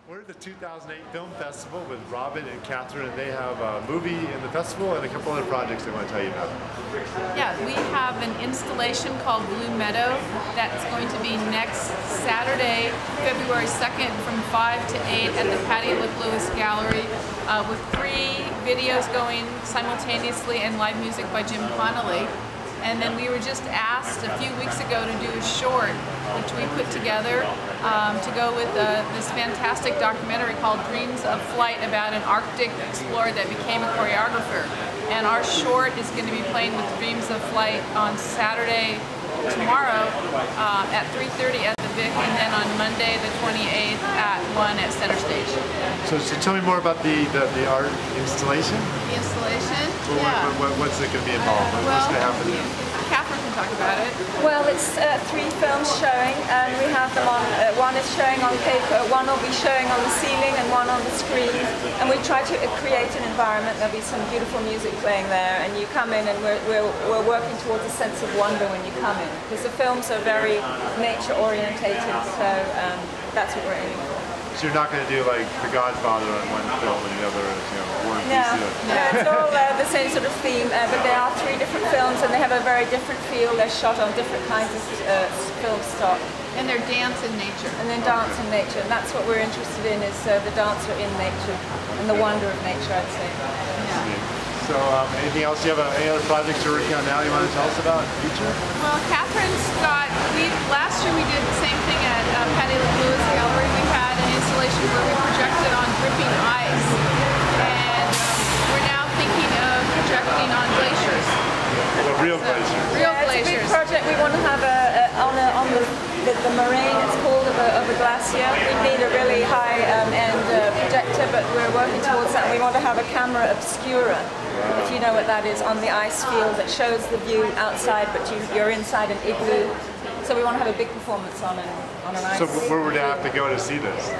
We're at the 2008 Film Festival with Robin and Catherine, and they have a movie in the festival and a couple other projects they want to tell you about. Yeah, we have an installation called Meadow that's going to be next Saturday, February 2nd from 5 to 8 at the Patty Louise Gallery with 3 videos going simultaneously and live music by Jim Connolly. And then we were just asked a few weeks ago to do a short, which we put together to go with this fantastic documentary called Dreams of Flight about an Arctic explorer that became a choreographer. And our short is going to be playing with Dreams of Flight on Saturday, tomorrow at 3:30 at the BIFF, and then on Monday the 28th at 1 at Center Stage. So tell me more about the art installation. The installation? Well, yeah. What's it going to be involved? What's going to happen there? Catherine can talk about it. Well, it's 3 films showing, and we have them on, one is showing on paper, one will be showing on the ceiling, and one on the screen. And we try to create an environment. There'll be some beautiful music playing there, and you come in and we're working towards a sense of wonder when you come in, because the films are very nature orientated, so that's what we're aiming for. So you're not going to do like The Godfather on one film and the other is, No, it's all the same sort of theme, but there are 3 different films and they have a very different feel. They're shot on different kinds of film stock. And they're dance and nature. And then dance and nature, and that's what we're interested in, is the dancer in nature and the wonder of nature, I'd say. Yeah. So anything else? Do you have any other projects you're working on now you want to tell us about in the future? Well, Catherine's got, last year we did the same thing at Patty Louise Gallery. We had an installation where we projected on dripping ice. And we're now thinking of projecting on glaciers. Well, real glaciers. Real It's glaciers. a big project. We want to have on the moraine, it's called, of a glacier. We need a really high-end projector, but we're working towards that. We want to have a camera obscura, if you know what that is, on the ice field that shows the view outside, but you're inside an igloo. So we want to have a big performance on an ice. So where would you have to go to see this?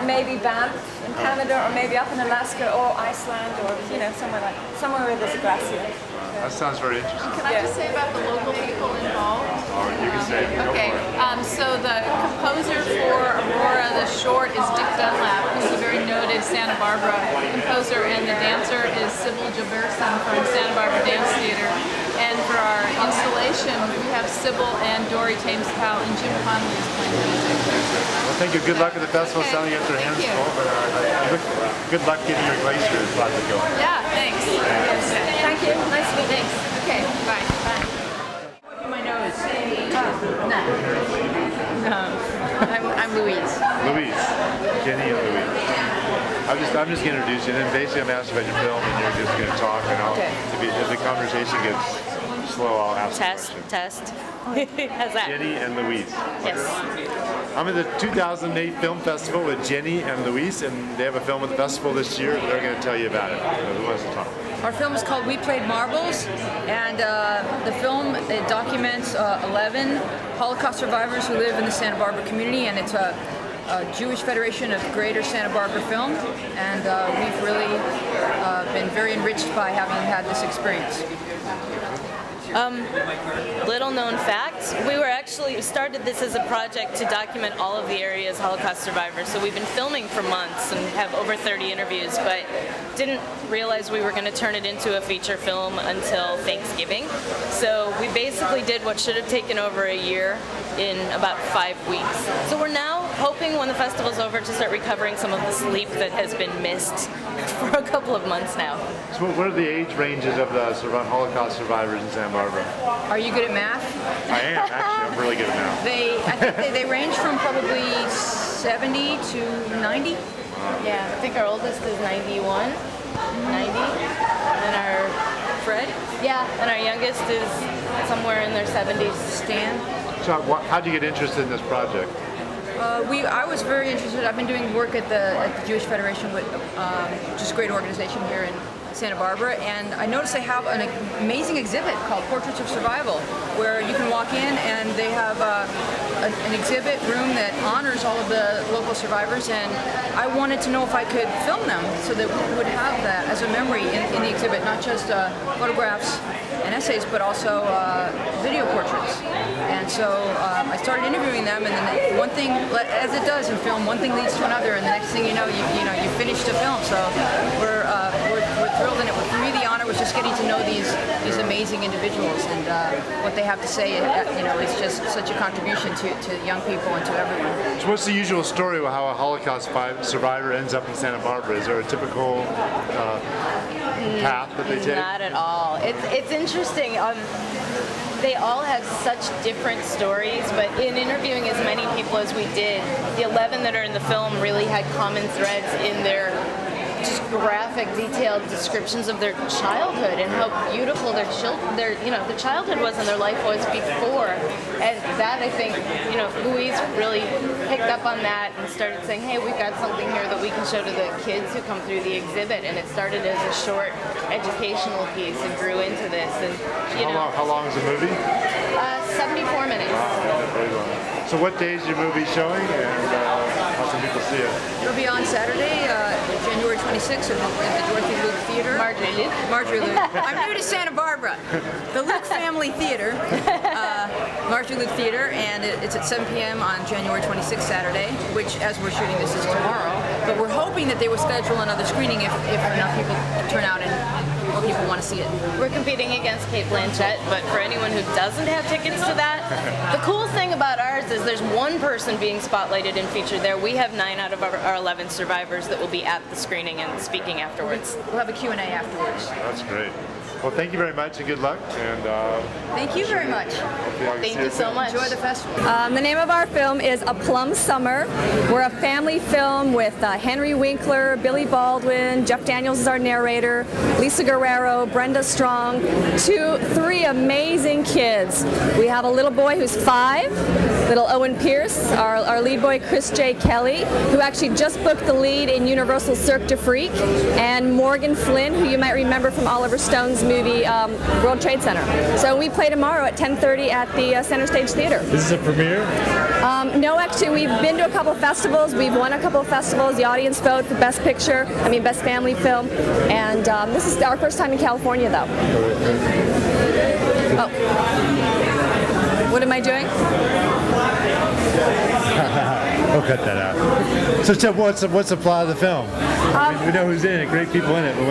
Maybe Banff in Canada, or maybe up in Alaska or Iceland, or somewhere where there's a glacier. That sounds very interesting. Can I just say about the local people involved? Oh, you can say it. Okay, so the composer for Aurora, the short, is Dick Dunlap, who's a very noted Santa Barbara composer, and the dancer is Sybil Jaberson from Santa Barbara Dance Theater. And for our installation, we have Sybil and Dory Thames-Powell, and Jim Connolly is playing music. Well, thank you. Good luck with the festival. Okay. Sounding like their hands Thank you. full, but good luck getting your glacier project going. Yeah, thanks. Thank you. Nice to meet you. Thanks. Okay, bye. Bye. My nose. No. I'm Louise. Louise. Jenny and Louise. I'm just going to introduce you, and then basically I'm asking about your film, and you're just going to talk, and if the conversation gets slow, I'll ask Test. How's that? Jenny and Louise. Yes. I'm at the 2008 Film Festival with Jenny and Louise, and they have a film at the festival this year. They're going to tell you about it. Who wants to talk? Our film is called We Played Marbles, and the film documents 11 Holocaust survivors who live in the Santa Barbara community, and it's a Jewish Federation of Greater Santa Barbara Film, and we've really been very enriched by having had this experience. Little known fact, we started this as a project to document all of the area's Holocaust survivors. So we've been filming for months and have over 30 interviews, but didn't realize we were going to turn it into a feature film until Thanksgiving. So we basically did what should have taken over a year in about 5 weeks. So we're now hoping when the festival's over to start recovering some of the sleep that has been missed for a couple of months now. So what are the age ranges of the Holocaust survivors in Santa Barbara? Are you good at math? I am, actually. I'm really good at math. I think they range from probably 70 to 90. Yeah, I think our oldest is 91, 90, and our Fred? Yeah, and our youngest is somewhere in their 70s. Stan? So how did you get interested in this project? I was very interested. I've been doing work at the Jewish Federation, with just a great organization here in Santa Barbara, and I noticed they have an amazing exhibit called Portraits of Survival, where you can walk in and they have an exhibit room that honors all of the local survivors, and I wanted to know if I could film them so that we would have that as a memory in the exhibit, not just photographs and essays, but also video portraits. And so I started interviewing them, and then one thing, as it does in film, one thing leads to another, and the next thing you know, you finish the film. So we're thrilled, and for me the honor was just getting to know these amazing individuals, and what they have to say, is just such a contribution to young people and to everyone. So what's the usual story of how a Holocaust survivor ends up in Santa Barbara? Is there a typical path that they take? Not at all. It's interesting. They all have such different stories, but in interviewing as many people as we did, the 11 that are in the film really had common threads in their just graphic, detailed descriptions of their childhood and how beautiful their childhood was and their life was before. And that, I think, Louise really picked up on that and started saying, hey, we've got something here that we can show to the kids who come through the exhibit. And it started as a short educational piece and grew into this. And how long is the movie? 74 minutes. Wow, so what days is your movie showing, and how can people see it? It'll be on Saturday, January 26th at the Dorothy Luke Theater. Marjorie Luke. I'm new to Santa Barbara. The Luke Family Theater, Marjorie Luke Theater, and it's at 7 p.m. on January 26th, Saturday, which, as we're shooting this, is tomorrow. But we're hoping that they will schedule another screening if enough people turn out and more people want to see it. We're competing against Kate Blanchett, but for anyone who doesn't have tickets to that, the cool thing about ours is there's one person being spotlighted and featured there. We have 9 out of our 11 survivors that will be at the screening and speaking afterwards. We'll have a Q&A afterwards. That's great. Well, thank you very much and good luck. And thank you very much. Thank you so much. Enjoy the festival. The name of our film is A Plum Summer. We're a family film with Henry Winkler, Billy Baldwin, Jeff Daniels is our narrator, Lisa Guerrero, Brenda Strong, 3 amazing kids. We have a little boy who's 5, little Owen Pierce, our lead boy Chris J. Kelly, who actually just booked the lead in Universal Cirque du Freak, and Morgan Flynn, who you might remember from Oliver Stone's movie World Trade Center. So we play tomorrow at 10:30 at the Center Stage Theater. This is a premiere? No, actually, we've been to a couple of festivals. We've won a couple of festivals. The audience vote for Best Family Film. And this is our first time in California, though. Oh. What am I doing? We'll cut that out. So what's the plot of the film? We know who's in it, great people in it, but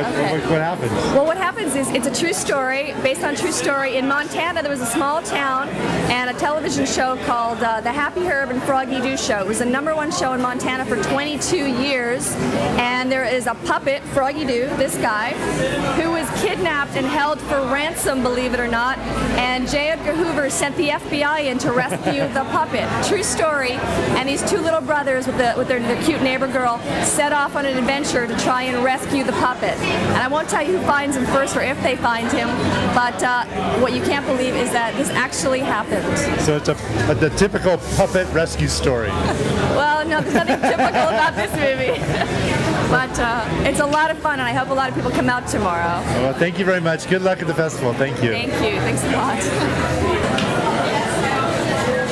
what happens? Well, what happens is it's a true story, based on true story. In Montana, there was a small town and a television show called The Happy Herb and Froggy Doo Show. It was the #1 show in Montana for 22 years, and there is a puppet, Froggy Doo, this guy, who was kidnapped and held for ransom, believe it or not, and J. Edgar Hoover sent the FBI in to rescue the puppet. True story, and these 2 little brothers with their cute neighbor girl set off on an adventure to try and rescue the puppet. And I won't tell you who finds him first or if they find him, but what you can't believe is that this actually happened. So it's the typical puppet rescue story. Well, no, there's nothing typical about this movie. But it's a lot of fun, and I hope a lot of people come out tomorrow. Well, thank you very much. Good luck at the festival. Thank you. Thank you. Thanks a lot.